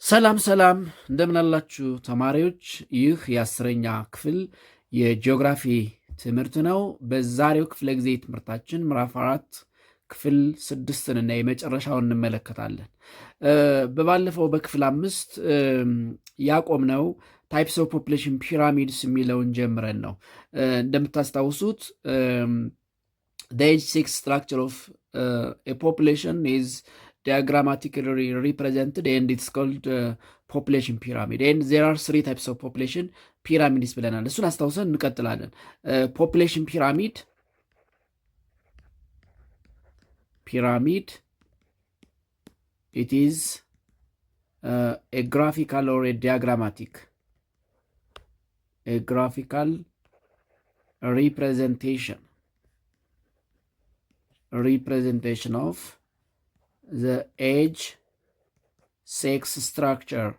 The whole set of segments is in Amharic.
ሰላም ሰላም እንደምን አላችሁ ተማሪዎች? ይህ የአስረኛ ክፍል የጂኦግራፊ ትምህርት ነው። በዛሬው ክፍለ ጊዜ ትምህርታችን ምዕራፍ 4 ክፍል 6 እና የመጨረሻውን እንመለከታለን። በባለፈው በክፍል 5 ያቆምነው ታይፕስ ኦፍ ፖፑሌሽን ፒራሚድስ የሚለውን ጀምረን ነው። እንደምታስታውሱት the H6 structure of a population is diagrammatically represented and it's called population pyramid, and there are 3 types of population pyramids ብለናል። እሱን አስታውሰን እንቀጥላለን። population pyramid it is a graphical or a diagrammatic representation of the age, sex structure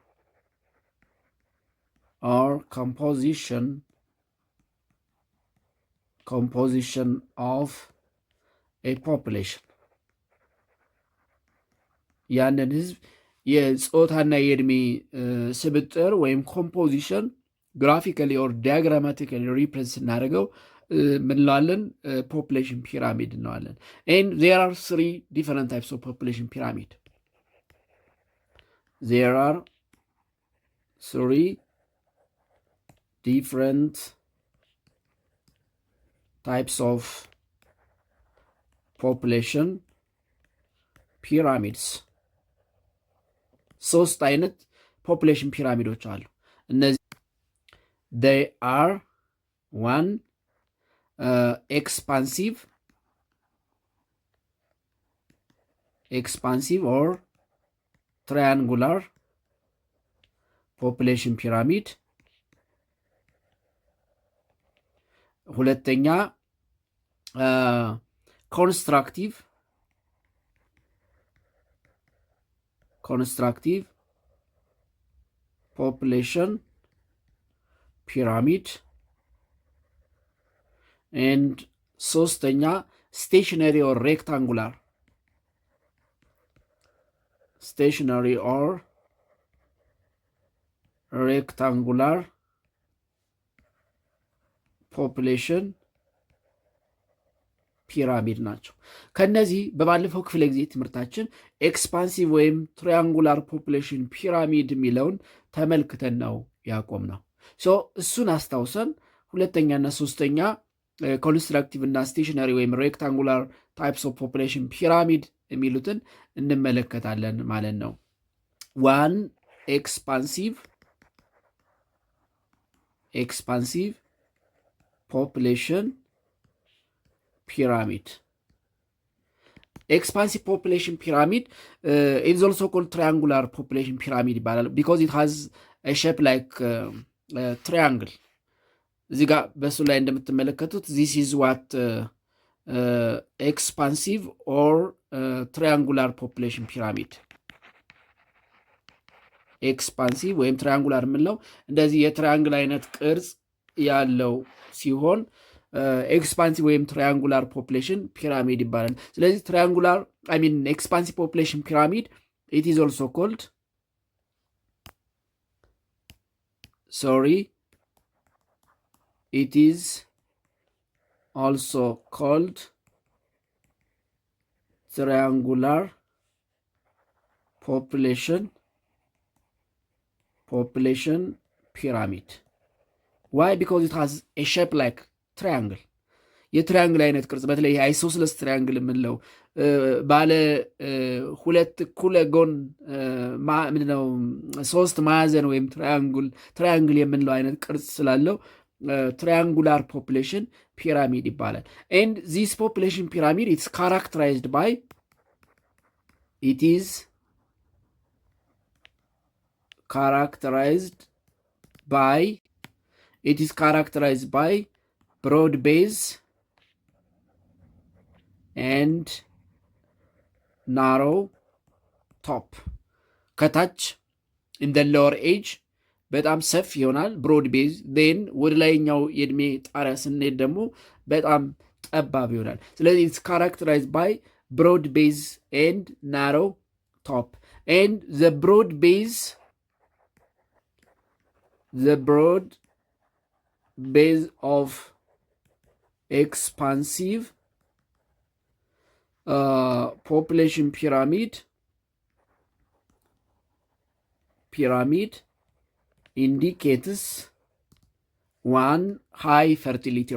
or composition of a population. ያንን ህዝብ የጾታና የእድሜ ስብጥር ወይም ኮምፖዚሽን ግራፊካሊ ኦር ዲያግራማቲካሊ ሪፕሬዘንት ስናደርገው ምንለዋለን? ፖፑሌሽን ፒራሚድ እንለዋለን። and there are 3 different types of population pyramid. There are 3 different types of population pyramids. 3 አይነት ፖፑሌሽን ፒራሚዶች አሉ። እነዚህ they are 1 expansive or triangular population pyramid. ሁለተኛ constructive population pyramid. and ሶስተኛ stationary or rectangular population ፒራሚድ ናቸው። ከነዚህ በባለፈው ክፍለ ጊዜ ትምህርታችን ኤክስፓንሲቭ ወይም ትሪያንጉላር ፖፑሌሽን ፒራሚድ የሚለውን ተመልክተን ነው ያቆምነው። እሱን አስታውሰን ሁለተኛና ሶስተኛ ኮንስትራክቲቭ እና ስቴሽነሪ ወይም ሬክታንጉላር ታይፕስ ኦፍ ፖፑሌሽን ፒራሚድ የሚሉትን እንመለከታለን ማለት ነው። 1 expansive population pyramid. Expansive population pyramid is also called triangular population pyramid ይባላል because it has a shape like triangle. እዚህ ጋር በሱ ላይ እንደምትመለከቱት this is what expansive or triangular population pyramid. ኤክስፓንሲቭ ወይም ትራያንጉላር የምንለው እንደዚህ የትራያንግል አይነት ቅርጽ ያለው ሲሆን ኤክስፓንሲቭ ወይም ትራያንጉላር ፖፑሌሽን ፒራሚድ ይባላል። ስለዚህ ትራያንጉላር ኤክስፓንሲቭ ፖፑሌሽን ፒራሚድ it is also called triangular population pyramid. Why? Because it has a shape like triangle. የትሪያንግል አይነት ቅርጽ በተለይ አይሶስለስ ትሪያንግል የምንለው ባለ 2 እኩለ ጎን ምንድነው 3 ማዕዘን ወይም ትሪያንግል የምንለው አይነት ቅርጽ ስላለው triangular population pyramid ይባላል። and this population pyramid is characterized by broad base and narrow top. ከታች in the lower edge በጣም ሰፊ ይሆናል ብሮድ ቤዝ ን ወደ ላይኛው የእድሜ ጣሪያ ስንሄድ ደግሞ በጣም ጠባብ ይሆናል። ስለዚህ it's characterized by broad base and narrow top, and the broad base the broad base of expansive population pyramid indicates one, high fertility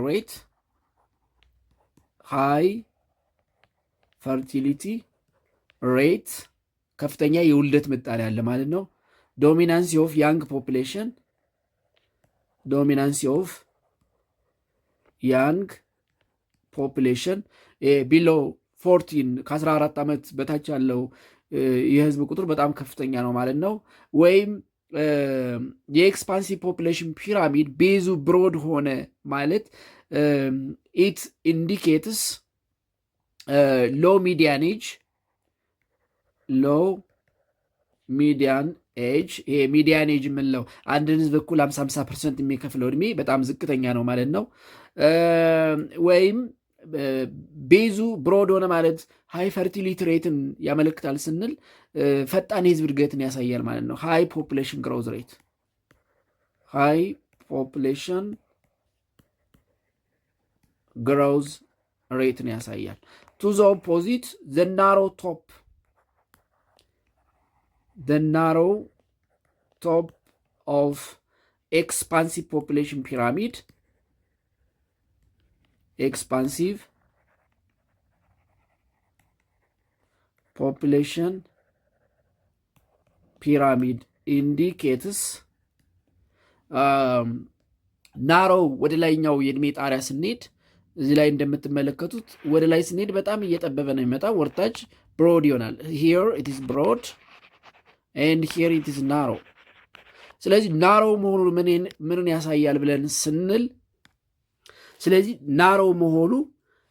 rate, ከፍተኛ የውልደት ምጣኔ አለ ማለት ነው። ዶሚናንሲ ኦፍ ያንግ ፖፑሌሽን ቢሎ 14 ከ14 ዓመት በታች ያለው የህዝብ ቁጥር በጣም ከፍተኛ ነው ማለት ነው። ወይም የኤክስፓንሲቭ ፖፑሌሽን ፒራሚድ ቤዙ ብሮድ ሆነ ማለት ኢት ኢንዲኬትስ ሎ ሚዲያን ኤጅ ይሄ ሚዲያን ኤጅ የምንለው አንድን ህዝብ እኩል 50% የሚከፍለው እድሜ በጣም ዝቅተኛ ነው ማለት ነው። ወይም ቤዙ ብሮድ ሆነ ማለት ሃይ ፈርቲሊቲ ሬትን ያመለክታል ስንል ፈጣን የህዝብ እድገትን ያሳያል ማለት ነው። ሃይ ፖፑሌሽን ግሮዝ ሬትን ያሳያል። ቱ ዘ ኦፖዚት ዘ ናሮ ቶፕ ኦፍ ኤክስፓንሲቭ ፖፑሌሽን ፒራሚድ ኢንዲኬትስ ናሮው ወደ ላይኛው የእድሜ ጣሪያ ስንሄድ እዚህ ላይ እንደምትመለከቱት ወደ ላይ ስንሄድ በጣም እየጠበበ ነው የሚመጣው፣ ወርታች ብሮድ ይሆናል። ሂር ኢት ኢዝ ብሮድ ኤንድ ሂር ኢት ኢዝ ናሮ። ስለዚህ ናሮ መሆኑ ምንን ያሳያል ብለን ስንል ስለዚህ ናሮ መሆኑ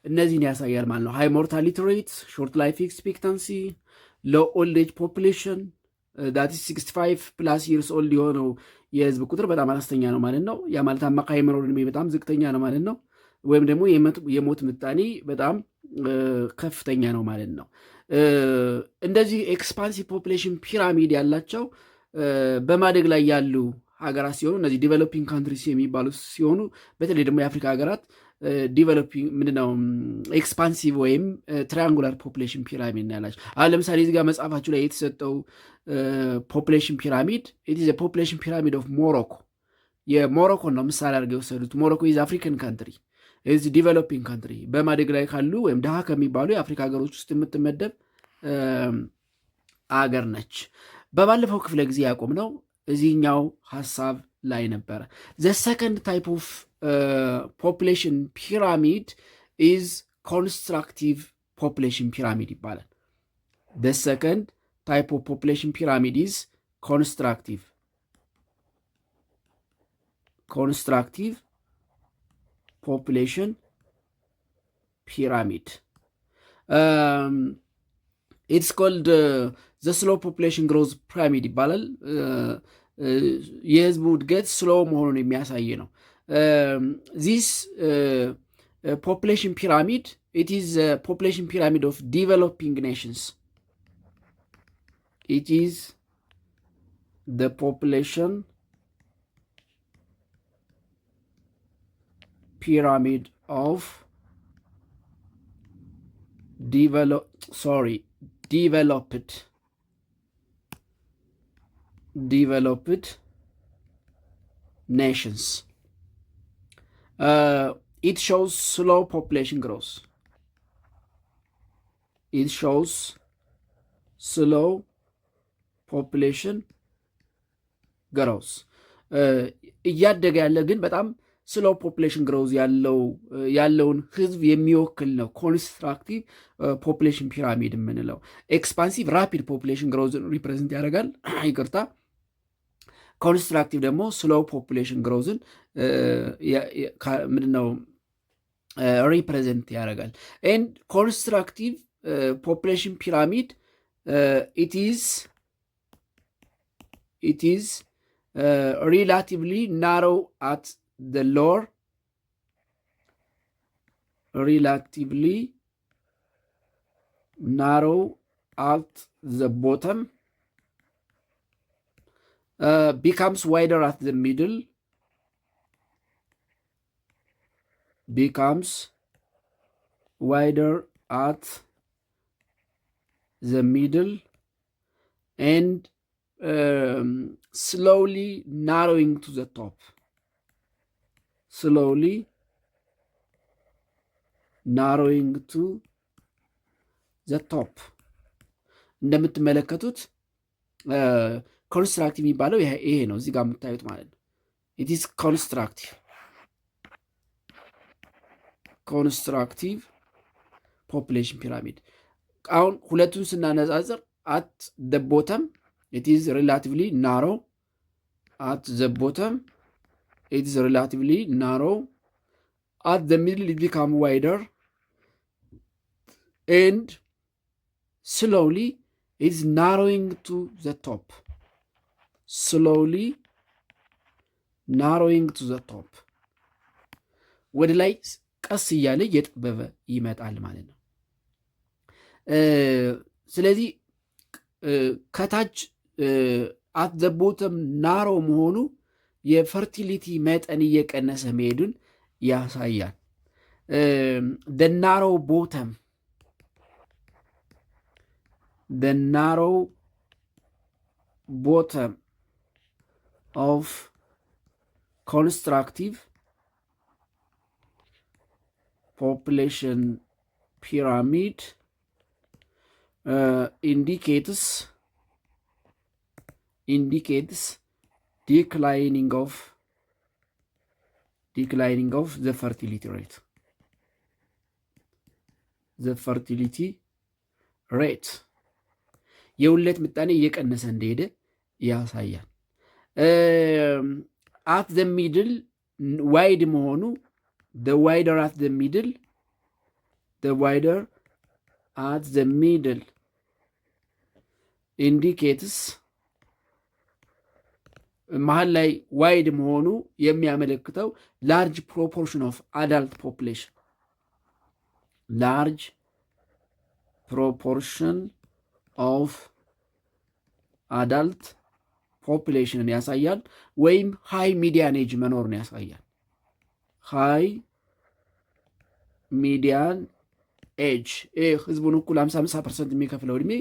እነዚህን ያሳያል ማለት ነው። ሃይ ሞርታሊቲ ሬት፣ ሾርት ላይፍ ኤክስፔክታንሲ፣ ሎ ኦልድ ኤጅ ፖፑሌሽን ዳት ኢዝ 65 ፕላስ ይርስ ኦልድ የሆነው የህዝብ ቁጥር በጣም አነስተኛ ነው ማለት ነው። ያ ማለት አማካይ መኖር ዕድሜ በጣም ዝቅተኛ ነው ማለት ነው። ወይም ደግሞ የሞት ምጣኔ በጣም ከፍተኛ ነው ማለት ነው። እንደዚህ ኤክስፓንሲቭ ፖፑሌሽን ፒራሚድ ያላቸው በማደግ ላይ ያሉ ሀገራት ሲሆኑ እነዚህ ዲቨሎፒንግ ካንትሪስ የሚባሉ ሲሆኑ በተለይ ደግሞ የአፍሪካ ሀገራት ዲቨሎፒንግ ምንድነው ኤክስፓንሲቭ ወይም ትራያንጉላር ፖፑሌሽን ፒራሚድ ያላቸው። አሁን ለምሳሌ እዚህ ጋር መጽሐፋችሁ ላይ የተሰጠው ፖፑሌሽን ፒራሚድ ኢት ኢዝ ፖፑሌሽን ፒራሚድ ኦፍ ሞሮኮ፣ የሞሮኮን ነው ምሳሌ አድርገው የወሰዱት። ሞሮኮ ኢዝ አፍሪካን ካንትሪ ኢዝ ዲቨሎፒንግ ካንትሪ፣ በማደግ ላይ ካሉ ወይም ድሃ ከሚባሉ የአፍሪካ ሀገሮች ውስጥ የምትመደብ አገር ነች። በባለፈው ክፍለ ጊዜ ያቆምነው እዚህኛው ሀሳብ ላይ ነበረ። ዘ ሰከንድ ታይፕ ኦፍ ፖፑሌሽን ፒራሚድ ኢዝ ኮንስትራክቲቭ ፖፑሌሽን ፒራሚድ ይባላል። ዘ ሰከንድ ታይፕ ኦፍ ፖፑሌሽን ፒራሚድ ኢዝ ኮንስትራክቲቭ ፖፑሌሽን ፒራሚድ ኢትስ ኮልድ ዘ ስሎ ፖፑሌሽን ግሮዝ ፒራሚድ ይባላል። የህዝቡ እድገት ስሎ መሆኑን የሚያሳይ ነው። ዚስ ፖፑሌሽን ፒራሚድ ኢት ኢዝ ፖፑሌሽን ፒራሚድ ኦፍ ዲቨሎፒንግ ኔሽንስ። ኢት ኢዝ ዘ ፖፑሌሽን ፒራሚድ ኦፍ developed nations. It shows slow population growth. እያደገ ያለ ግን በጣም ስሎ ፖፑሌሽን ግሮዝ ያለውን ህዝብ የሚወክል ነው ኮንስትራክቲቭ ፖፑሌሽን ፒራሚድ የምንለው። ኤክስፓንሲቭ ራፒድ ፖፑሌሽን ግሮዝን ሪፕሬዘንት ያደርጋል። ይቅርታ፣ ኮንስትራክቲቭ ደግሞ ስሎ ፖፑሌሽን ግሮዝን ምንድነው ሪፕሬዘንት ያደርጋል። ኤንድ ኮንስትራክቲቭ ፖፑሌሽን ፒራሚድ ኢት ኢዝ ሪላቲቭሊ ናሮው አት the lower, relatively narrow at the bottom, becomes wider at the middle, becomes wider at the middle, and slowly narrowing to the top, slowly narrowing to the top። እንደምትመለከቱት ኮንስትራክቲቭ የሚባለው ይሄ ነው፣ እዚህ ጋር የምታዩት ማለት ነው። ኢት ኢዝ ኮንስትራክቲቭ ፖፕሌሽን ፒራሚድ። አሁን ሁለቱን ስናነጻጽር አት ዘ ቦተም ኢት ኢዝ ሪላቲቭሊ ናሮ፣ አት ዘ ቦተም ኢት ኢዝ ሪላቲቭሊ ናሮ፣ አት ዘ ሚድል ኢት ቢካም ዋይደር ኤንድ slowly it's narrowing to the top, slowly narrowing to the top። ወደ ላይ ቀስ እያለ እየጠበበ ይመጣል ማለት ነው። ስለዚህ ከታች አት ዘ ቦተም ናሮ መሆኑ የፈርቲሊቲ መጠን እየቀነሰ መሄዱን ያሳያል። the narrow bottom, the narrow bottom of constructive population pyramid indicates declining of the fertility rate, የውለት ምጣኔ እየቀነሰ እንደሄደ ያሳያል። አት ዘ ሚድል ዋይድ መሆኑ the wider at the middle indicates መሀል ላይ ዋይድ መሆኑ የሚያመለክተው large proportion of adult population, large proportion of adult populationን ያሳያል። ወይም ሃይ ሚዲያን ኤጅ መኖርን ያሳያል። ሃይ ሚዲያን ኤጅ ህዝቡን እኩል 50% የሚከፍለው እድሜ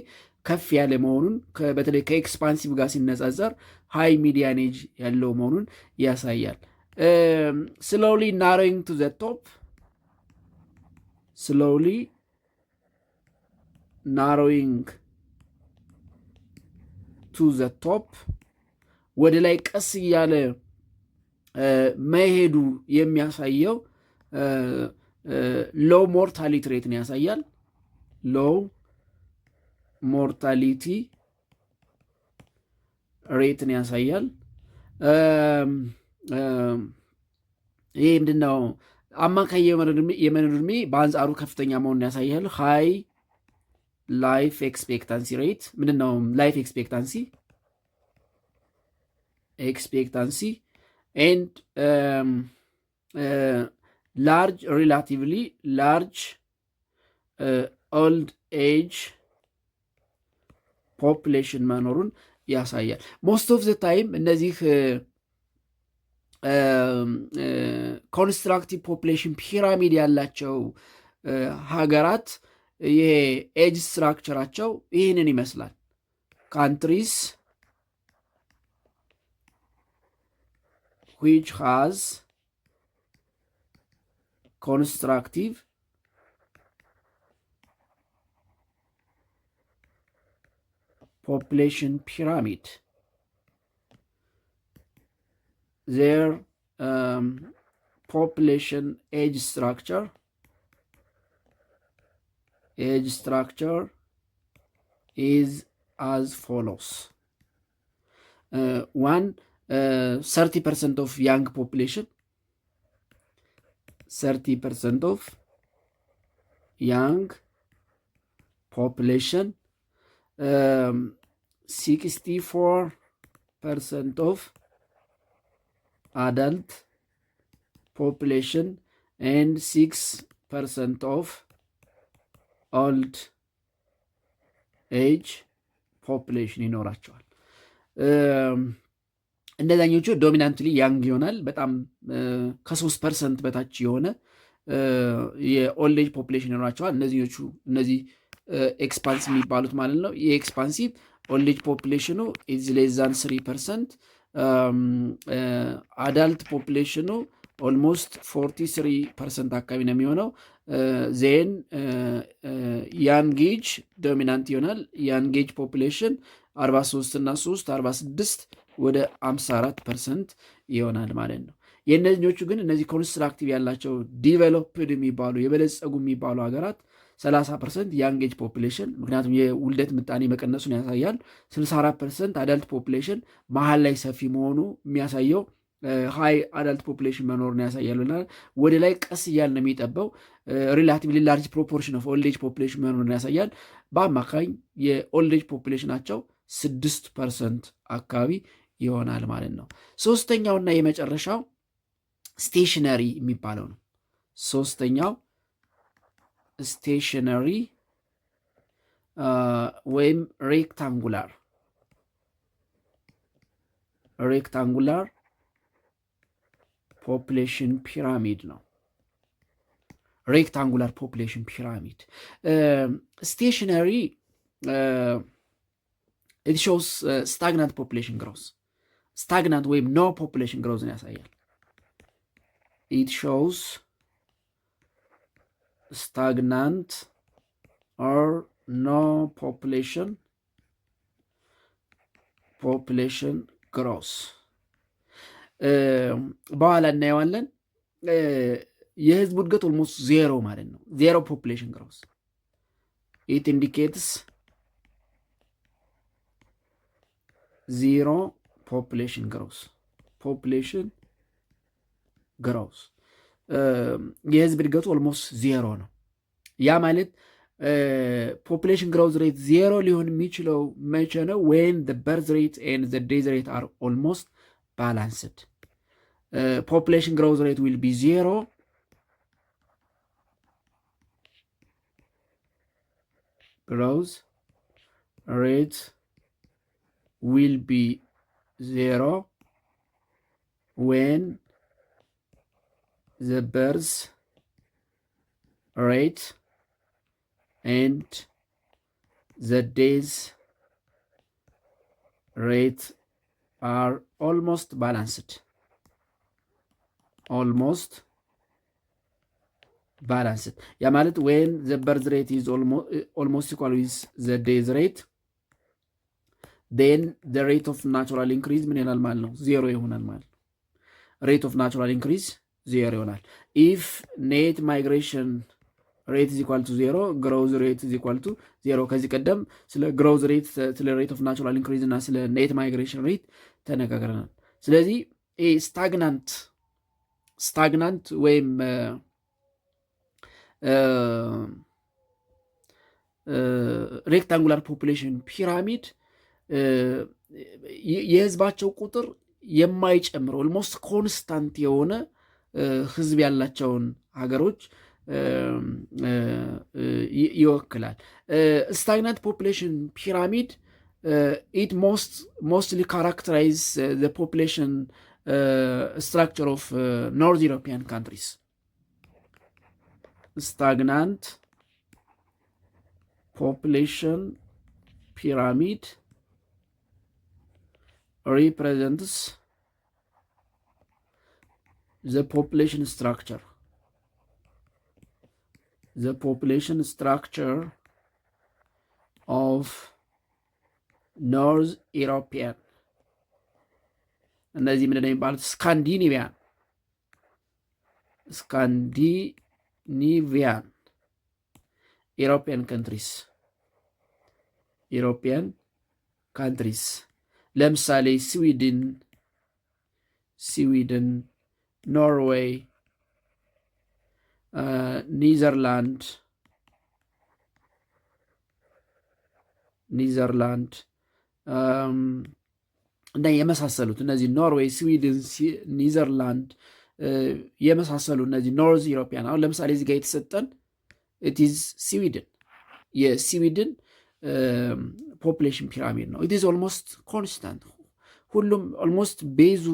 ከፍ ያለ መሆኑን በተለይ ከኤክስፓንሲቭ ጋር ሲነጻጸር ሃይ ሚዲያን ኤጅ ያለው መሆኑን ያሳያል። ስሎሊ ናሮዊንግ ቱ ዘ ቶፕ፣ ስሎሊ ናሮዊንግ ቱ ዘ ቶፕ ወደ ላይ ቀስ እያለ መሄዱ የሚያሳየው ሎው ሞርታሊቲ ሬትን ያሳያል። ሎው ሞርታሊቲ ሬትን ያሳያል። ይህ ምንድነው? አማካይ የመኖር ዕድሜ በአንጻሩ ከፍተኛ መሆኑን ያሳያል። ሃይ ላይፍ ኤክስፔክታንሲ ሬት ምንድነው? ላይፍ ኤክስፔክታንሲ and large, relatively large old age population መኖሩን ያሳያል። ሞስት ኦፍ ዘ ታይም እነዚህ ኮንስትራክቲቭ ፖፕሌሽን ፒራሚድ ያላቸው ሀገራት ይሄ ኤጅ ስትራክቸራቸው ይህንን ይመስላል። ካንትሪስ which has constructive population pyramid, their population age structure is as follows. 30% of young population, 30% of young population, 64% of adult population, and 6% of old age population ይኖራቸዋል። እንደዛኞቹ ዶሚናንትሊ ያንግ ይሆናል። በጣም ከ3% በታች የሆነ የኦልድ ኤጅ ፖፕሌሽን ይኖራቸዋል። እነዚህ ኤክስፓንሲቭ የሚባሉት ማለት ነው። የኤክስፓንሲቭ ኦልድ ኤጅ ፖፕሌሽኑ ኢዝ ሌስ ዛን 3%። አዳልት ፖፕሌሽኑ ኦልሞስት 43% አካባቢ ነው የሚሆነው። ዜን ያንግ ኤጅ ዶሚናንት ይሆናል። ያንግ ኤጅ ፖፕሌሽን 43 እና 3 46 ወደ 54% ይሆናል ማለት ነው። የእነዚኞቹ ግን እነዚህ ኮንስትራክቲቭ ያላቸው ዲቨሎፕድ የሚባሉ የበለጸጉ የሚባሉ ሀገራት 30% ያንግ ኤጅ ፖፕሌሽን፣ ምክንያቱም የውልደት ምጣኔ መቀነሱን ያሳያል። 64% አዳልት ፖፕሌሽን መሀል ላይ ሰፊ መሆኑ የሚያሳየው ሃይ አዳልት ፖፕሌሽን መኖሩን ያሳያሉ። ወደ ላይ ቀስ እያለ ነው የሚጠበው። ሪላቲቭሊ ላርጅ ፕሮፖርሽን ኦፍ ኦልድ ኤጅ ፖፕሌሽን መኖሩን ያሳያል። በአማካኝ የኦልድ ኤጅ ፖፕሌሽናቸው 6% አካባቢ ይሆናል ማለት ነው። ሶስተኛውና የመጨረሻው ስቴሽነሪ የሚባለው ነው። ሶስተኛው ስቴሽነሪ ወይም ሬክታንጉላር ፖፕሌሽን ፒራሚድ ነው። ሬክታንጉላር ፖፕሌሽን ፒራሚድ ስቴሽነሪ ኢት ሾውስ ስታግናንት ፖፕሌሽን ግሮዝ፣ ስታግናንት ወይም ኖ ፖፕሌሽን ግሮዝን ያሳያል። ኢት ሾውስ stagnant or no population growth በኋላ እናየዋለን። የህዝቡ እድገት ኦልሞስት ዜሮ ማለት ነው። ዜሮ ፖፕሌሽን ግሮዝ ኢት ኢንዲኬትስ ዜሮ ፖፕሌሽን ግሮዝ የህዝብ እድገቱ ኦልሞስት ዜሮ ነው። ያ ማለት ፖፕሌሽን ግሮዝ ሬት ዜሮ ሊሆን የሚችለው መቼ ነው? ዌን በርዝ ሬት ኤንድ ዴዝ ሬት አር ኦልሞስት ባላንስድ። ፖፕሌሽን ግሮዝ ሬት ዊል ቢ ዜሮ ግሮዝ ሬት ዊል ቢ ዜሮ ዌን the birth rate and the death rate are almost balanced. ያ ማለት when the birth rate is almost equal with the death rate, then the rate of natural increase ምን ይሆናል ማለት ነው? ዜሮ ይሆናል ማለት ነው። rate of natural increase ዜሮ ይሆናል። ኢፍ ኔት ማይግሬሽን ሬት ኢዝ ኢኳል ቱ ዜሮ፣ ግሮዝ ሬት ኢዝ ኢኳል ቱ ዜሮ። ከዚህ ቀደም ስለ ግሮዝ ሬት፣ ስለ ሬት ኦፍ ናቹራል ኢንክሪዝ እና ስለ ኔት ማይግሬሽን ሬት ተነጋግረናል። ስለዚህ ስታግናንት ወይም ሬክታንጉላር ፖፑሌሽን ፒራሚድ የህዝባቸው ቁጥር የማይጨምር ኦልሞስት ኮንስታንት የሆነ ህዝብ ያላቸውን ሀገሮች ይወክላል። ስታግናንት ፖፑሌሽን ፒራሚድ ኢት ሞስትሊ ካራክተራይዝ ዘ ፖፑሌሽን ስትራክቸር ኦፍ ኖርዝ ኢሮፒያን ካንትሪስ። ስታግናንት ፖፑሌሽን ፒራሚድ represents the population structure of North European እነዚህ ምንድን ነው የሚባሉት? ስካንዲኔቪያን ኢሮፒያን ካንትሪስ ለምሳሌ ስዊድን፣ ኖርዌይ፣ ኒዘርላንድ እና የመሳሰሉት እነዚህ ኖርዌይ፣ ስዊድን፣ ኒዘርላንድ የመሳሰሉ እነዚህ ኖርዝ ኢሮፒያን። አሁን ለምሳሌ እዚህ ጋር የተሰጠን ኢትዝ ስዊድን፣ የስዊድን ፖፑሌሽን ፒራሚድ ነው። ኢትዝ ኦልሞስት ኮንስታንት ሁሉም ኦልሞስት ቤዙ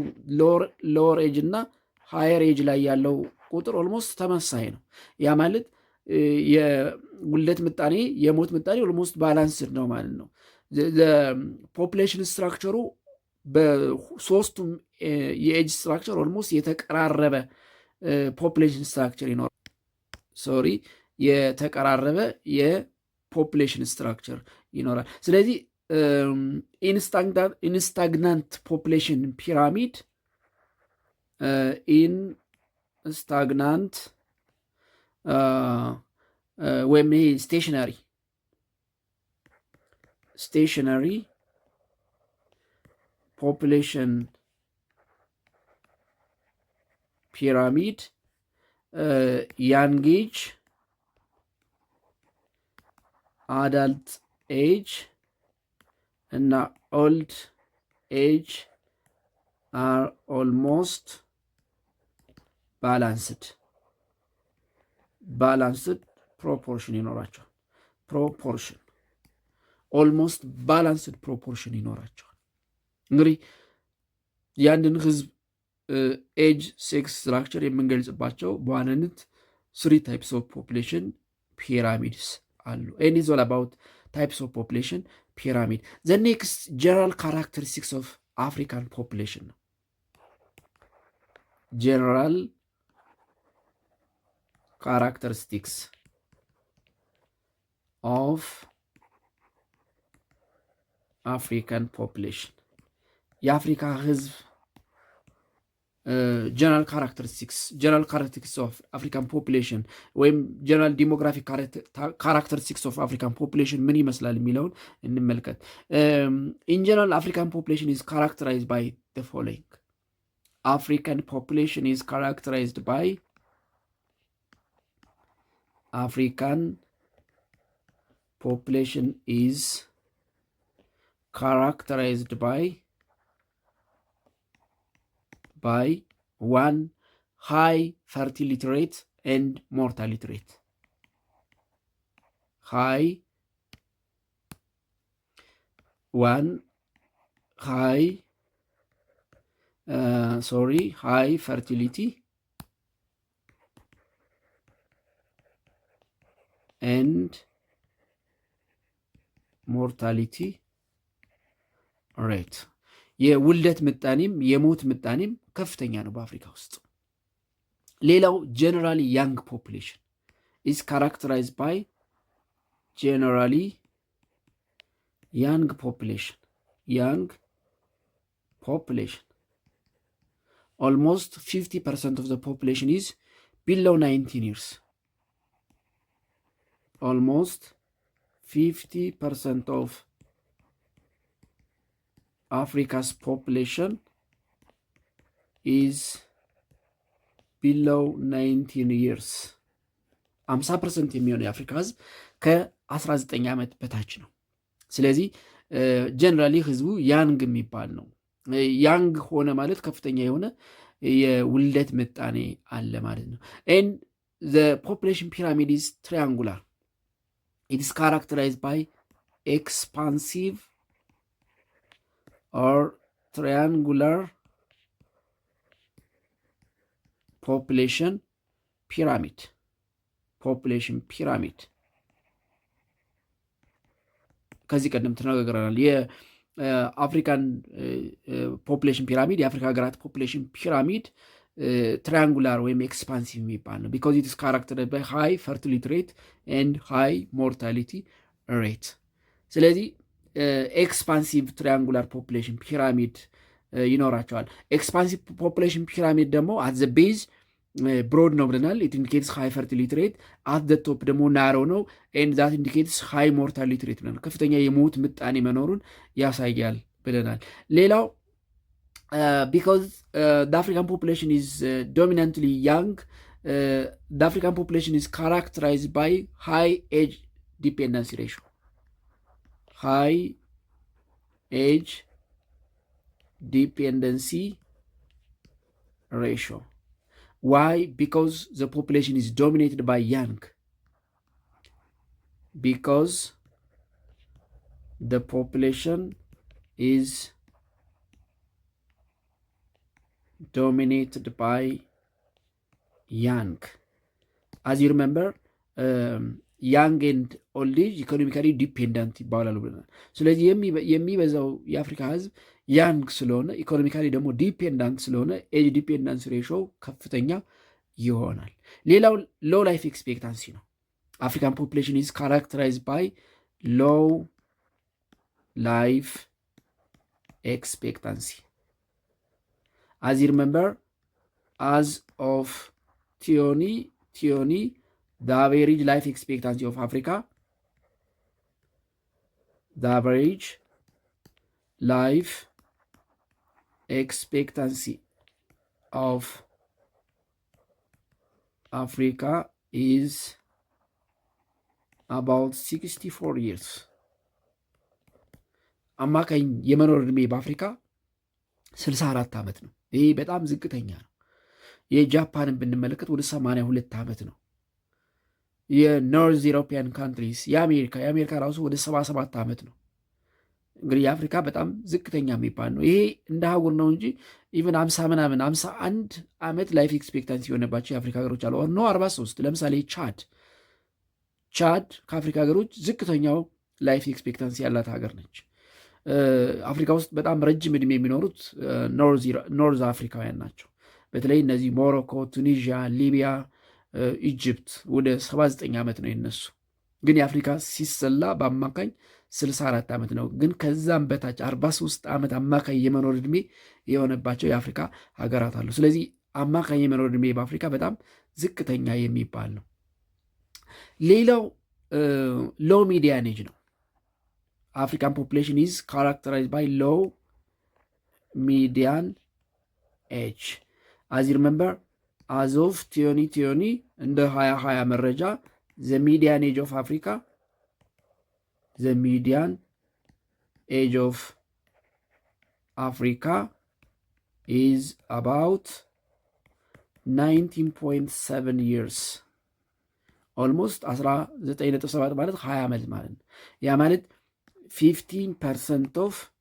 ሎወር ኤጅ እና ሃየር ኤጅ ላይ ያለው ቁጥር ኦልሞስት ተመሳይ ነው። ያ ማለት የውልደት ምጣኔ የሞት ምጣኔ ኦልሞስት ባላንስድ ነው ማለት ነው። ፖፕሌሽን ስትራክቸሩ በሶስቱም የኤጅ ስትራክቸር ኦልሞስት የተቀራረበ ፖፕሌሽን ስትራክቸር ይኖራል። የተቀራረበ የፖፕሌሽን ስትራክቸር ይኖራል። ስለዚህ ኢንስታግናንት ፖፕሌሽን ፒራሚድ ኢንስታግናንት ወይም ይሄ ስቴሽነሪ ፖፕሌሽን ፒራሚድ ያንግ ኤጅ አዳልት ኤጅ እና ኦልድ ኤጅ አር ኦልሞስት ባላንስድ ፕሮፖርሽን ይኖራቸዋል። ኦልሞስት ባላንስድ ፕሮፖርሽን ይኖራቸዋል። እንግዲህ የአንድን ህዝብ ኤጅ ሴክስ ስትራክቸር የምንገልጽባቸው በዋናነት 3 ታይፕስ ኦፍ ፖፕሌሽን ፒራሚድስ አሉ። ኤንድ ኢዝ ኦል አባውት ታይፕስ ኦፍ ፖፕሌሽን ፒራሚድ። ዘ ኔክስት ጀነራል ካራክተሪስቲክስ ኦፍ አፍሪካን ፖፕሌሽን ነው። ጀነራል ካራክተሪስቲክስ ኦፍ አፍሪካን ፖፕሌሽን የአፍሪካ ህዝብ ጀነራል ካራክተሪስቲክስ ኦፍ አፍሪካን ፖፕሌሽን ወይም ጀነራል ዲሞግራፊክ ካራክተሪስቲክስ ኦፍ አፍሪካን ፖፕሌሽን ምን ይመስላል የሚለውን እንመልከት። ኢን ጀነራል አፍሪካን ፖፕሌሽን ኢዝ ካራክተራይዝድ ባይ ዘ ፎሎዊንግ። አፍሪካን ፖፕሌሽን ኢዝ ካራክተራይዝድ ባይ African population is characterized by 1. high fertility rate and mortality rate. High fertility and ሞርታሊቲ ሬት የውልደት ምጣኔም የሞት ምጣኔም ከፍተኛ ነው በአፍሪካ ውስጥ። ሌላው ጀነራሊ ያንግ ፖፕሌሽን ኢዝ ካራክተራይዝድ ባይ ጀነራሊ ያንግ ፖፕሌሽን ኦልሞስት 50% of the population is below 19 years. Almost 50% of Africa's population is below 19 years. 50% የሚሆነው የአፍሪካ ህዝብ ከ19 ዓመት በታች ነው። ስለዚህ ጀነራሊ ህዝቡ ያንግ የሚባል ነው። ያንግ ሆነ ማለት ከፍተኛ የሆነ የውልደት ምጣኔ አለ ማለት ነው። and the population pyramid is triangular. It is characterized by expansive or triangular population pyramid. ከዚህ ቀደም ተነጋግረናል። የአፍሪካን ፖፕሌሽን ፒራሚድ የአፍሪካ ሀገራት ፖፕሌሽን ፒራሚድ ትራያንጉላር ወይም ኤክስፓንሲቭ የሚባል ነው። ቢኮዝ ኢት ኢስ ካራክተራይዝድ ባይ ሃይ ፈርቲሊቲ ሬት ኤንድ ሃይ ሞርታሊቲ ሬት። ስለዚህ ኤክስፓንሲቭ ትራያንጉላር ፖፕሌሽን ፒራሚድ ይኖራቸዋል። ኤክስፓንሲቭ ፖፕሌሽን ፒራሚድ ደግሞ አት ዘ ቤዝ ብሮድ ነው ብለናል። ኢት ኢንዲኬትስ ሃይ ፈርቲሊቲ ሬት። አት ዘ ቶፕ ደግሞ ናሮ ነው ኤንድ ዛት ኢንዲኬትስ ሃይ ሞርታሊቲ ሬት ብለናል። ከፍተኛ የሞት ምጣኔ መኖሩን ያሳያል ብለናል። ሌላው because the African population is dominantly young, the African population is characterized by high age dependency ratio. High age dependency ratio. Why? Because the population is dominated by young. Because the population is dominated by young. As you remember, young and old age ኢኮኖሚካሊ ዲፔንደንት ይባላሉ ብለናል። ስለዚህ የሚበዛው የአፍሪካ ህዝብ ያንግ ስለሆነ ኢኮኖሚካሊ ደግሞ ዲፔንዳንት ስለሆነ ኤጅ ዲፔንዳንስ ሬሾ ከፍተኛ ይሆናል። ሌላው ሎው ላይፍ ኤክስፔክታንሲ ነው። አፍሪካን ፖፑሌሽን ኢዝ ካራክተራይዝድ ባይ ሎው ላይፍ expectancy. As you remember, as of Thioni, the average life expectancy of Africa, the average life expectancy of Africa is about 64 years. አማካኝ የመኖር ዕድሜ በአፍሪካ 64 ዓመት ነው። ይህ በጣም ዝቅተኛ ነው። የጃፓንን ብንመለከት ወደ 82 ዓመት ነው። የኖርዝ ኢሮፒያን ካንትሪስ የአሜሪካ ራሱ ወደ 77 ዓመት ነው። እንግዲህ የአፍሪካ በጣም ዝቅተኛ የሚባል ነው። ይሄ እንደ አህጉር ነው እንጂ ኢቨን 50 ምናምን 51 ዓመት ላይፍ ኤክስፔክታንሲ የሆነባቸው የአፍሪካ ሀገሮች አሉ። ነው 43 ለምሳሌ ቻድ ከአፍሪካ ሀገሮች ዝቅተኛው ላይፍ ኤክስፔክታንሲ ያላት ሀገር ነች። አፍሪካ ውስጥ በጣም ረጅም ዕድሜ የሚኖሩት ኖርዝ አፍሪካውያን ናቸው። በተለይ እነዚህ ሞሮኮ፣ ቱኒዥያ፣ ሊቢያ፣ ኢጅፕት ወደ 79 ዓመት ነው የነሱ። ግን የአፍሪካ ሲሰላ በአማካኝ 64 ዓመት ነው። ግን ከዛም በታች 43 ዓመት አማካኝ የመኖር ዕድሜ የሆነባቸው የአፍሪካ ሀገራት አሉ። ስለዚህ አማካኝ የመኖር ዕድሜ በአፍሪካ በጣም ዝቅተኛ የሚባል ነው። ሌላው ሎው ሚዲያን ኤጅ ነው። African population is characterized by low median age. As you remember, as of Thioni in the 2020 መረጃ the median age of Africa, the median age of Africa is about 19.7 years. almost 19.7 ማለት 20 ዓመት ማለት ነው። ያ ማለት 15% of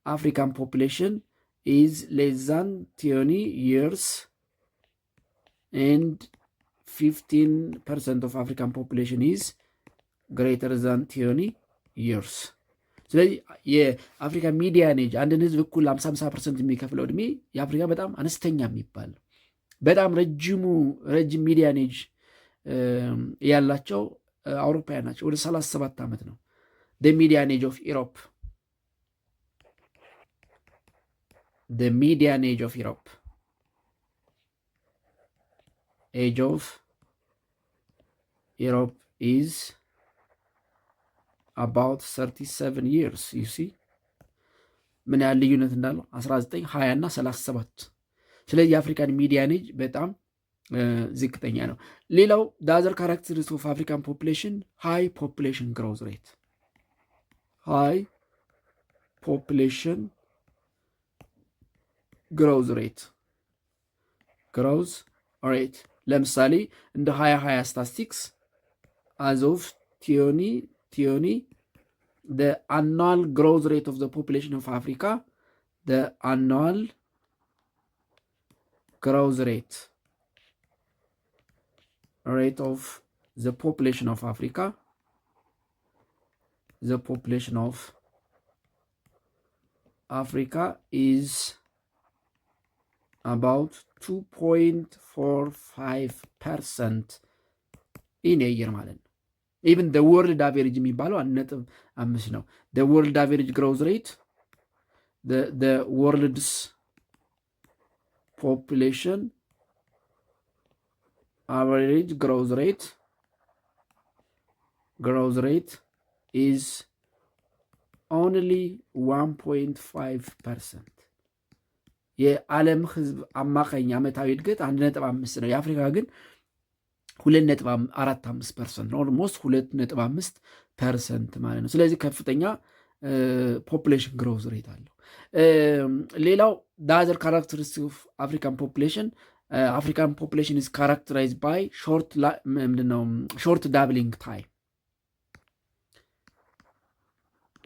African population is less than 20 years and 15% of African population is greater than 20 years. ስለዚህ የአፍሪካ ሚዲያን ኤጅ አንድን ህዝብ እኩል 50% የሚከፍለው ዕድሜ የአፍሪካ በጣም አነስተኛ የሚባል ነው። በጣም ረጅም ሚዲያን ኤጅ ያላቸው አውሮፓውያን ናቸው። ወደ 37 ዓመት ነው። The median age of Europe. The median age of Europe. Age of Europe is about 37 years. You see? ምን ያህል ልዩነት እንዳለው 19፣ 20 እና 37። ስለዚህ የአፍሪካን ሚዲያን ኤጅ በጣም ዝቅተኛ ነው። ሌላው the other characteristics of African population, high population growth rate. high population growth rate ለምሳሌ እንደ 2020 statistics as of Thioni the annual growth rate of the population of Africa, the annual growth rate of the population of Africa, the population of Africa is about 2.45% in a year ማለት ነው። even the world average የሚባለው 1.5 ነው። the world average growth rate, the world's population average growth rate is only 1.5%. የዓለም ህዝብ አማካኝ ዓመታዊ እድገት 1.5 ነው። የአፍሪካ ግን 2.45% ነው። ኦልሞስት 2.5% ማለት ነው። ስለዚህ ከፍተኛ ፖፑሌሽን ግሮዝ ሬት አለው። ሌላው the other characteristics of African population, African population is characterized by short doubling time.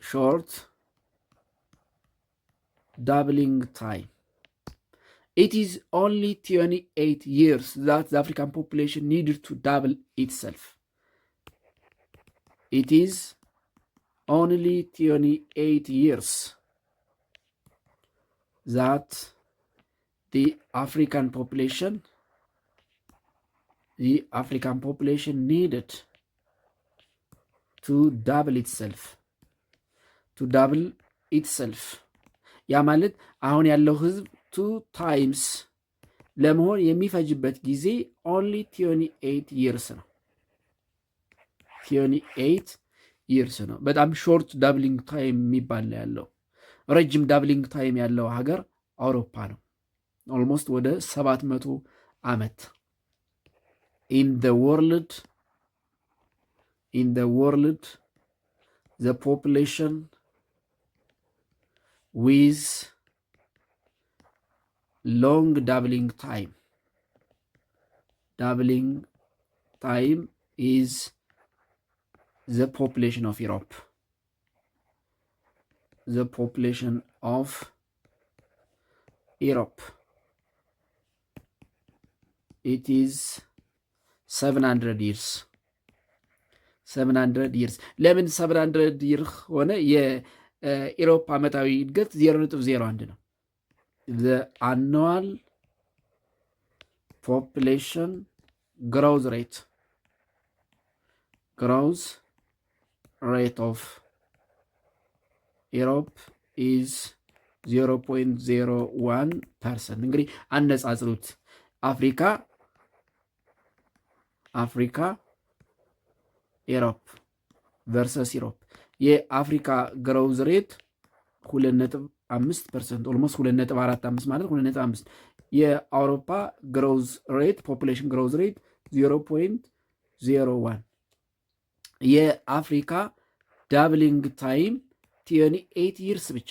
Short doubling time. It is only 28 years that the African population needed to double itself. It is only 28 years that the African population needed to double itself. ያ ማለት አሁን ያለው ህዝብ 2 times ለመሆን የሚፈጅበት ጊዜ only 28 years ነው። 28 years ነው። በጣም ሾርት ዳብሊንግ ታይም የሚባል ያለው። ረጅም ዳብሊንግ ታይም ያለው ሀገር አውሮፓ ነው። ኦልሞስት ወደ 700 ዓመት። in the world the population with long doubling time is the population of Europe. The population of Europe, it is 700 years. 700 years. ለምን 700 years ሆነ? የኢሮፕ ዓመታዊ እድገት 0.01 ነው። the annual population growth rate of Europe is 0.01%. እንግዲህ አነጻጽሩት። አፍሪካ ኢሮፕ ቨርሰስ ኢሮፕ። የአፍሪካ ግሮውዝ ሬት 2.5%፣ ኦልሞስት 2.45 ማለት 2.5። የአውሮፓ ግሮውዝ ሬት ፖፑሌሽን ግሮውዝ ሬት 0.01። የአፍሪካ ዳብሊንግ ታይም 28 ይርስ ብቻ።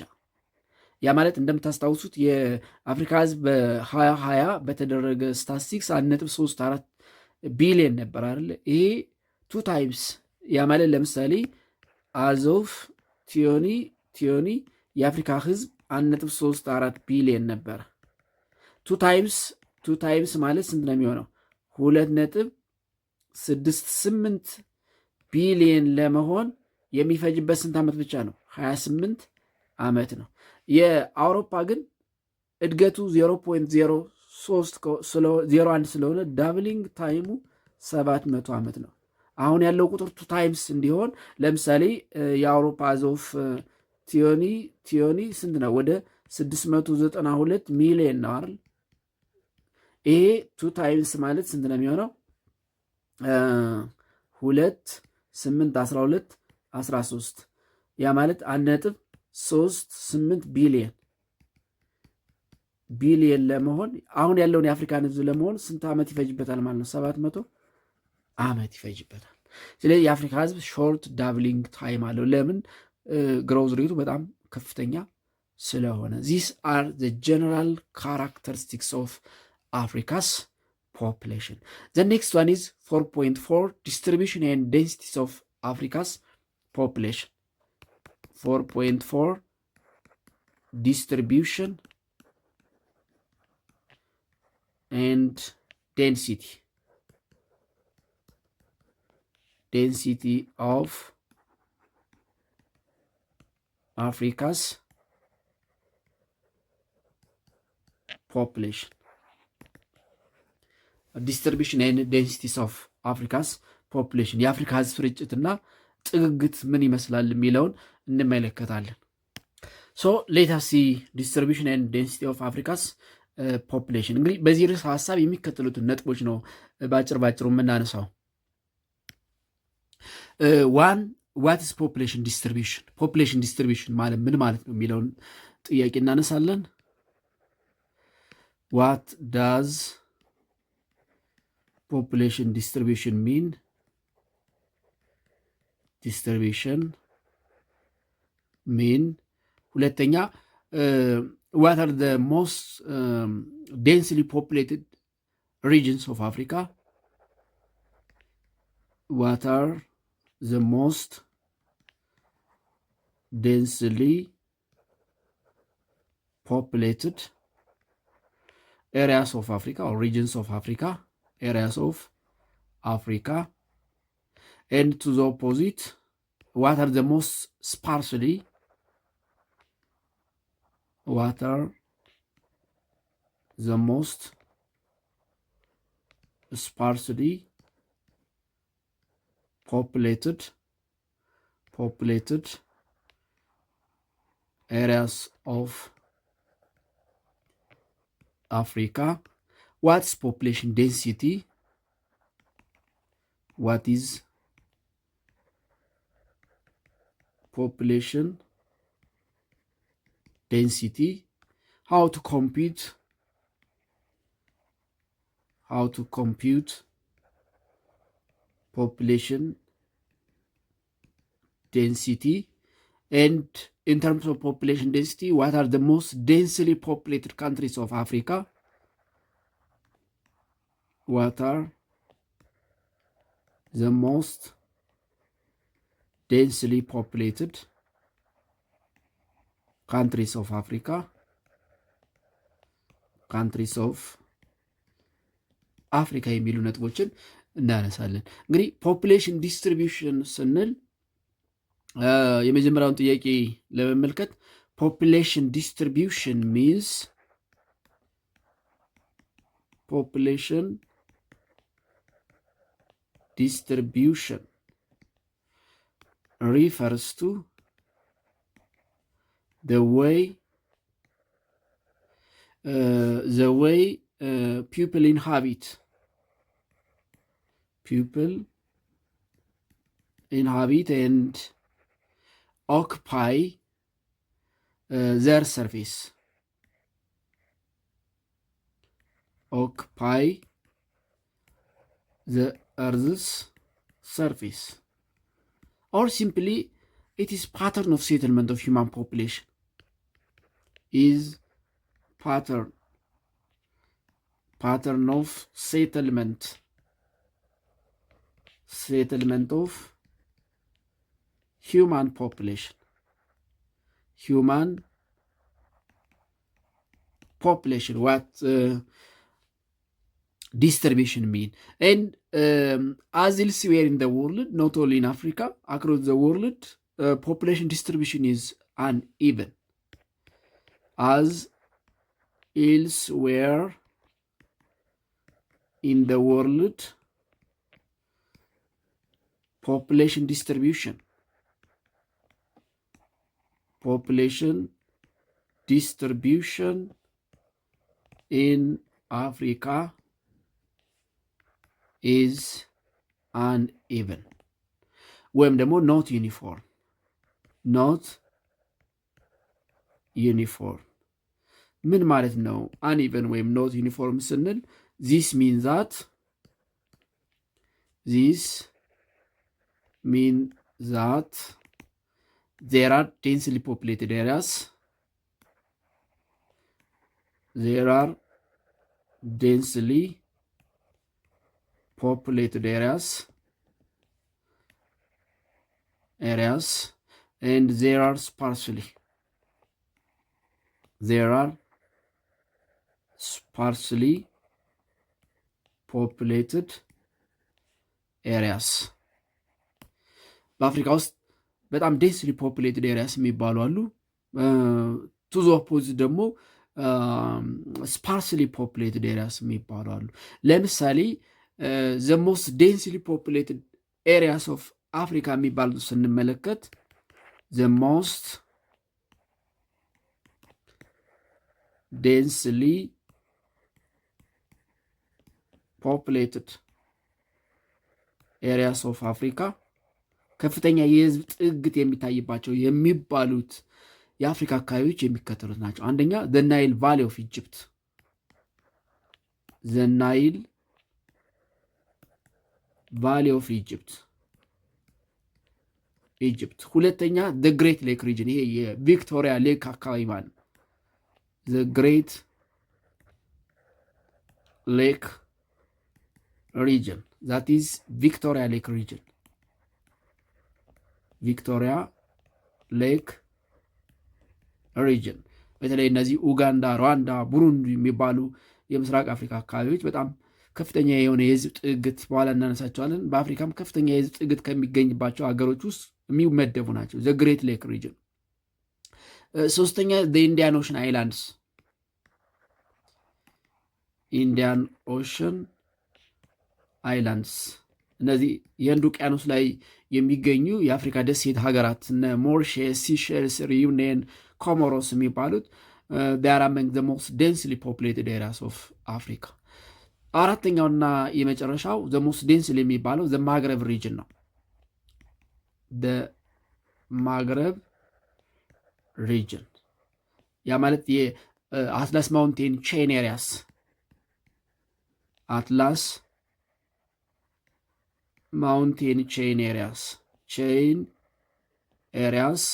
ያ ማለት እንደምታስታውሱት የአፍሪካ ህዝብ በ2020 በተደረገ ስታቲስቲክስ 1.34 ቢሊየን ነበር አይደል? ይሄ 2 ታይምስ። ያ ማለት ለምሳሌ አዞፍ ቲዮኒ የአፍሪካ ህዝብ 1.34 ቢሊየን ነበር። 2 ታይምስ ማለት ስንት ነው የሚሆነው? 2.68 ቢሊየን ለመሆን የሚፈጅበት ስንት ዓመት ብቻ ነው? 28 ዓመት ነው። የአውሮፓ ግን እድገቱ 0.01 ስለሆነ ዳብሊንግ ታይሙ 700 ዓመት ነው። አሁን ያለው ቁጥር 2 ታይምስ እንዲሆን ለምሳሌ የአውሮፓ ዞፍ ቲዮኒ ስንት ነው? ወደ 692 ሚሊዮን ነው አይደል? ይሄ 2 ታይምስ ማለት ስንት ነው የሚሆነው? 2 8 12 13 ያ ማለት 1.38 ቢሊየን ለመሆን አሁን ያለውን የአፍሪካን ህዝብ ለመሆን ስንት ዓመት ይፈጅበታል ማለት ነው? 700 ዓመት ይፈጅበታል። ስለዚህ የአፍሪካ ህዝብ ሾርት ዳብሊንግ ታይም አለው። ለምን? ግሮውዝ ሬቱ በጣም ከፍተኛ ስለሆነ። ዚስ አር ዘ ጀነራል ካራክተሪስቲክስ ኦፍ አፍሪካስ population. The next one is 4.4 distribution and densities of Africa's population. 4.4 distribution and density of Africa's population. ዲስትሪቢሽን ኤንድ ዴንሲቲስ ኦፍ አፍሪካስ ፖፑሌሽን የአፍሪካ ህዝብ ስርጭትና ጥግግት ምን ይመስላል የሚለውን እንመለከታለን። ሶ ሌት አስ ሲ ዲስትሪቢሽን ኤንድ ዴንሲቲ ኦፍ አፍሪካስ ፖፑሌሽን። እንግዲህ በዚህ ርዕስ ሀሳብ የሚከተሉትን ነጥቦች ነው ባጭር የምናነሳው። ዋን ዋት ኢዝ ፖፑሌሽን ዲስትሪቢሽን? ፖፑሌሽን ዲስትሪቢሽን ማለት ምን ማለት ነው የሚለውን ጥያቄ እናነሳለን። ዋት ዳዝ population distribution mean? ሁለተኛ what are the most densely populated regions of Africa? What are the most densely populated areas of Africa or regions of Africa, areas of Africa. And to the opposite, what are the most sparsely populated areas of Africa? What's population density? What is population density? How to compute population density? And in terms of population density, what are the most densely populated countries of Africa? What are the most densely populated countries of Africa? Countries of Africa የሚሉ ነጥቦችን እናነሳለን። እንግዲህ ፖፑሌሽን ዲስትሪቢዩሽን ስንል የመጀመሪያውን ጥያቄ ለመመልከት ፖፑሌሽን ዲስትሪቢዩሽን ሚንስ population distribution refers to the way people inhabit and occupy their surface. Occupy the Earth's surface, or simply it is pattern of settlement of human population. Is pattern of settlement of human population. What distribution mean? And as elsewhere in the world, not only in Africa, across the world, population distribution is uneven. As elsewhere in the world, population distribution in Africa is uneven, ወይም ደግሞ not uniform. ምን ማለት ነው uneven ወይም not uniform ስንል? this means that there are densely populated areas. There are densely populated areas and there are sparsely populated areas. በአፍሪካ ውስጥ በጣም ዴንስሊ ፖፑሌትድ ኤሪያስ የሚባሉ አሉ። ቱ ዘ ኦፖዚት ደግሞ ስፓርስሊ ፖፑሌትድ ኤሪያስ የሚባሉ አሉ። ለምሳሌ ዘ ሞስት ዴንስሊ ፖፑሌትድ ኤሪያስ ኦፍ አፍሪካ የሚባሉ ስንመለከት ዘ ሞስት ዴንስሊ ፖፑሌትድ ኤሪያስ ኦፍ አፍሪካ ከፍተኛ የህዝብ ጥግት የሚታይባቸው የሚባሉት የአፍሪካ አካባቢዎች የሚከተሉት ናቸው። አንደኛ ዘ ናይል ቫሊ ኦፍ ኢጅፕት፣ ዘ ናይል ቫሊ ኦፍ ኢጅፕት። ሁለተኛ ዘ ግሬት ሌክ ሪጅን፣ ይሄ የቪክቶሪያ ሌክ አካባቢ ማለት ነው። ዘ ግሬት ሌክ ሪጅን ዛት ኢዝ ቪክቶሪያ ሌክ ሪጅን። ቪክቶሪያ ሌክ ሪጅን በተለይ እነዚህ ኡጋንዳ፣ ሩዋንዳ፣ ቡሩንዲ የሚባሉ የምስራቅ አፍሪካ አካባቢዎች በጣም ከፍተኛ የሆነ የህዝብ ጥግት በኋላ እናነሳቸዋለን። በአፍሪካም ከፍተኛ የህዝብ ጥግት ከሚገኝባቸው ሀገሮች ውስጥ የሚመደቡ ናቸው። ዘ ግሬት ሌክ ሪጅን። ሶስተኛ ኢንዲያን ኦሽን አይላንድስ፣ ኢንዲያን ኦሽን አይላንድስ እነዚህ የህንድ ውቅያኖስ ላይ የሚገኙ የአፍሪካ ደሴት ሀገራት እነ ሞሪሸስ፣ ሲሸልስ፣ ሪዩኒየን፣ ኮሞሮስ የሚባሉት ዴር አመንግ ዘ ሞስት ዴንስሊ ፖፑሌትድ ኤሪያስ ኦፍ አፍሪካ። አራተኛውና የመጨረሻው ዘ ሞስት ዴንስሊ የሚባለው ዘ ማግረብ ሪጅን ነው። ማግረብ ሪጅን ያ ማለት የአትላስ ማውንቴን ቼን ኤሪያስ፣ አትላስ ማውንቴን ቼን ኤሪያስ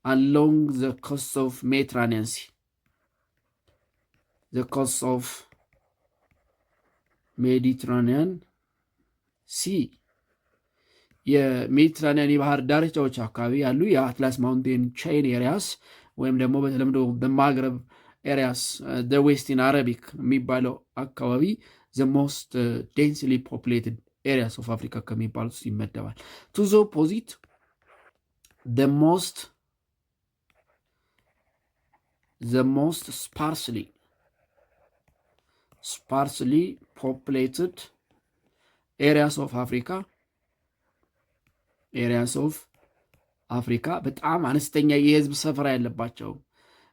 along the coast of Mediterranean Sea. The coast of Mediterranean Sea የሜዲትራኒያን የባህር ዳርቻዎች አካባቢ ያሉ የአትላስ ማውንቴን ቼን ኤሪያስ ወይም ደግሞ በተለምዶ በማግረብ ኤሪያስ ዌስቲን አረቢክ የሚባለው አካባቢ the most densely populated areas of Africa ከሚባሉት ውስጥ ይመደባል። to the opposite the most sparsely populated areas of Africa በጣም አነስተኛ የህዝብ ሰፈራ ያለባቸው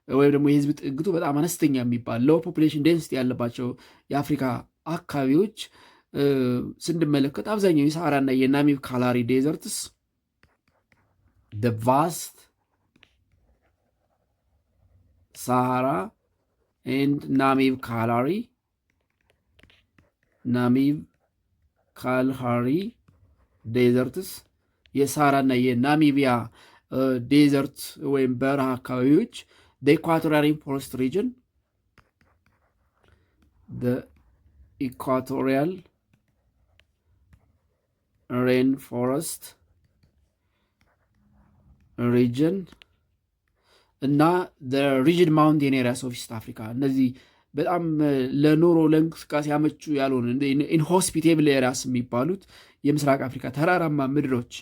ወይም ደግሞ የህዝብ ጥግቱ በጣም አነስተኛ የሚባል ሎው ፖፑሌሽን ዴንሲቲ ያለባቸው የአፍሪካ አካባቢዎች ስንመለከት አብዛኛው የሳሃራና የናሚብ ካላሪ ዴዘርትስ the vast Sahara and Namib Kalahari ዴዘርትስ የሳሃራና የናሚቢያ ዴዘርት ወይም በረሃ አካባቢዎች the equatorial rainforest region the equatorial rainforest region እና the rigid mountain areas of East Africa እነዚህ በጣም ለኑሮ ለእንቅስቃሴ አመቹ ያልሆኑ ኢንሆስፒቴብል ኤሪያስ የሚባሉት የምስራቅ አፍሪካ ተራራማ ምድሮች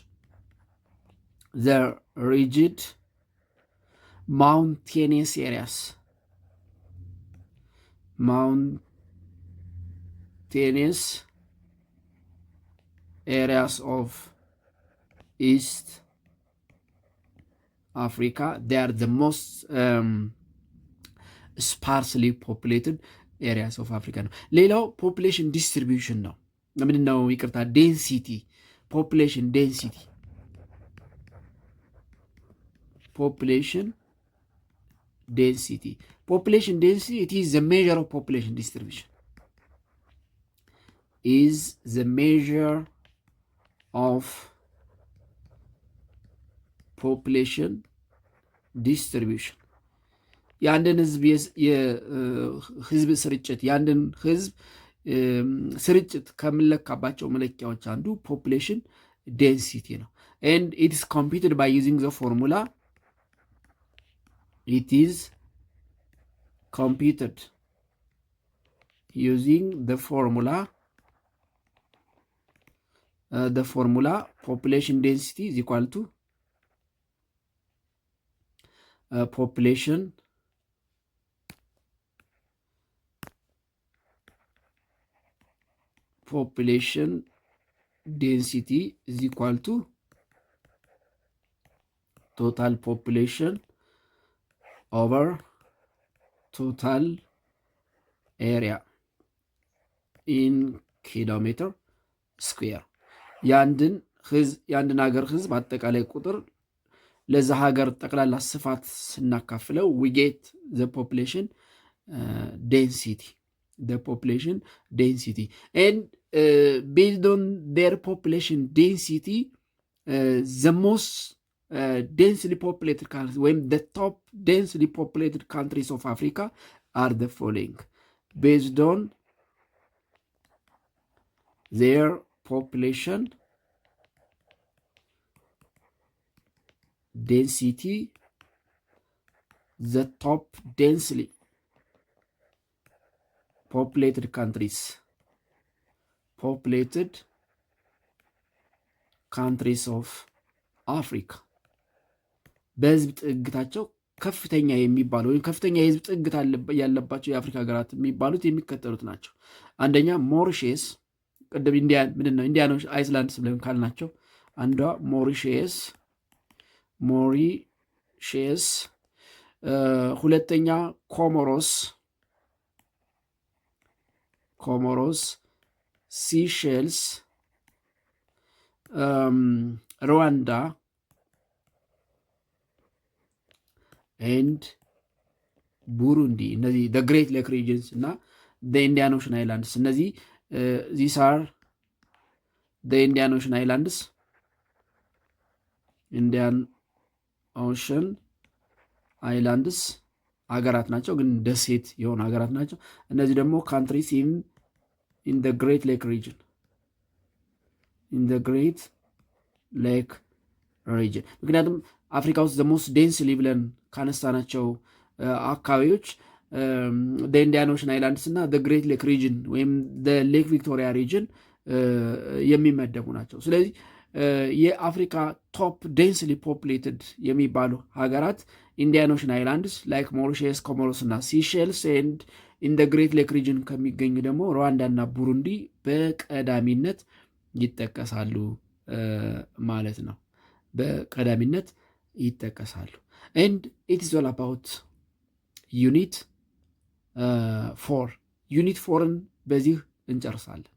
the rigid mountainous areas of East Africa they are the most sparsely populated areas of Africa ነው። ሌላው ፖፑሌሽን ዲስትሪቢዩሽን ነው። ምንድን ነው? ይቅርታ ዴንሲቲ population density it is the measure of population distribution የአንድን ህዝብ ስርጭት የአንድን ህዝብ ስርጭት ከምንለካባቸው መለኪያዎች አንዱ ፖፑሌሽን ዴንሲቲ ነው። and it is computed by using the formula the formula population density is equal to population density is equal to total population over total area in kilometer square የአንድን ሀገር ህዝብ አጠቃላይ ቁጥር ለዛ ሀገር ጠቅላላ ስፋት ስናካፍለው we get the population density and based on their population density the most densely populated countries when the top densely populated countries of Africa are the following based on their population density the top densely ፖፕሌትድ ካንትሪስ ኦፍ አፍሪካ በህዝብ ጥግታቸው ከፍተኛ የሚባሉ ወይም ከፍተኛ የህዝብ ጥግት ያለባቸው የአፍሪካ ሀገራት የሚባሉት የሚከተሉት ናቸው። አንደኛ ሞሪሼስ፣ ቅድም ኢንዲያኖች አይስላንድስ ብለን ካልናቸው አንዷ ሞሪሼስ፣ ሁለተኛ ኮሞሮስ፣ ሲሼልስ፣ ሩዋንዳ ኤንድ ቡሩንዲ። እነዚህ ግሬት ሌክ ሪጅንስ እና ኢንዲያን ኦሽን አይላንድስ። እነዚህ ዚስ አር ኢንዲያን ኦሽን አይላንድስ፣ ኢንዲያን ኦሽን አይላንድስ ሀገራት ናቸው፣ ግን ደሴት የሆኑ ሀገራት ናቸው። እነዚህ ደግሞ ካንትሪስ ኢን ግሬት ሌክ ሪጅን ግሬት ሌክ ሪጅን። ምክንያቱም አፍሪካ ውስጥ ዘሞስት ዴንስሊ ብለን ካነሳናቸው አካባቢዎች ኢንዲያን ኦሽን አይላንድስ እና ግሬት ሌክ ሪጅን ወይም ሌክ ቪክቶሪያ ሪጅን የሚመደቡ ናቸው። ስለዚህ የአፍሪካ ቶፕ ዴንስሊ ፖፕሌትድ የሚባሉ ሀገራት ኢንዲያን ኦሽን አይላንድስ ላይክ ሞሪሼስ፣ ኮሞሮስ እና ሲሼልስ ኤንድ ኢን ግሬት ሌክ ሪጅን ከሚገኙ ደግሞ ሩዋንዳ እና ቡሩንዲ በቀዳሚነት ይጠቀሳሉ ማለት ነው። በቀዳሚነት ይጠቀሳሉ። ኤንድ ኢት ኢዝ ኦል አባውት ዩኒት 4 ዩኒት 4ን በዚህ እንጨርሳለን።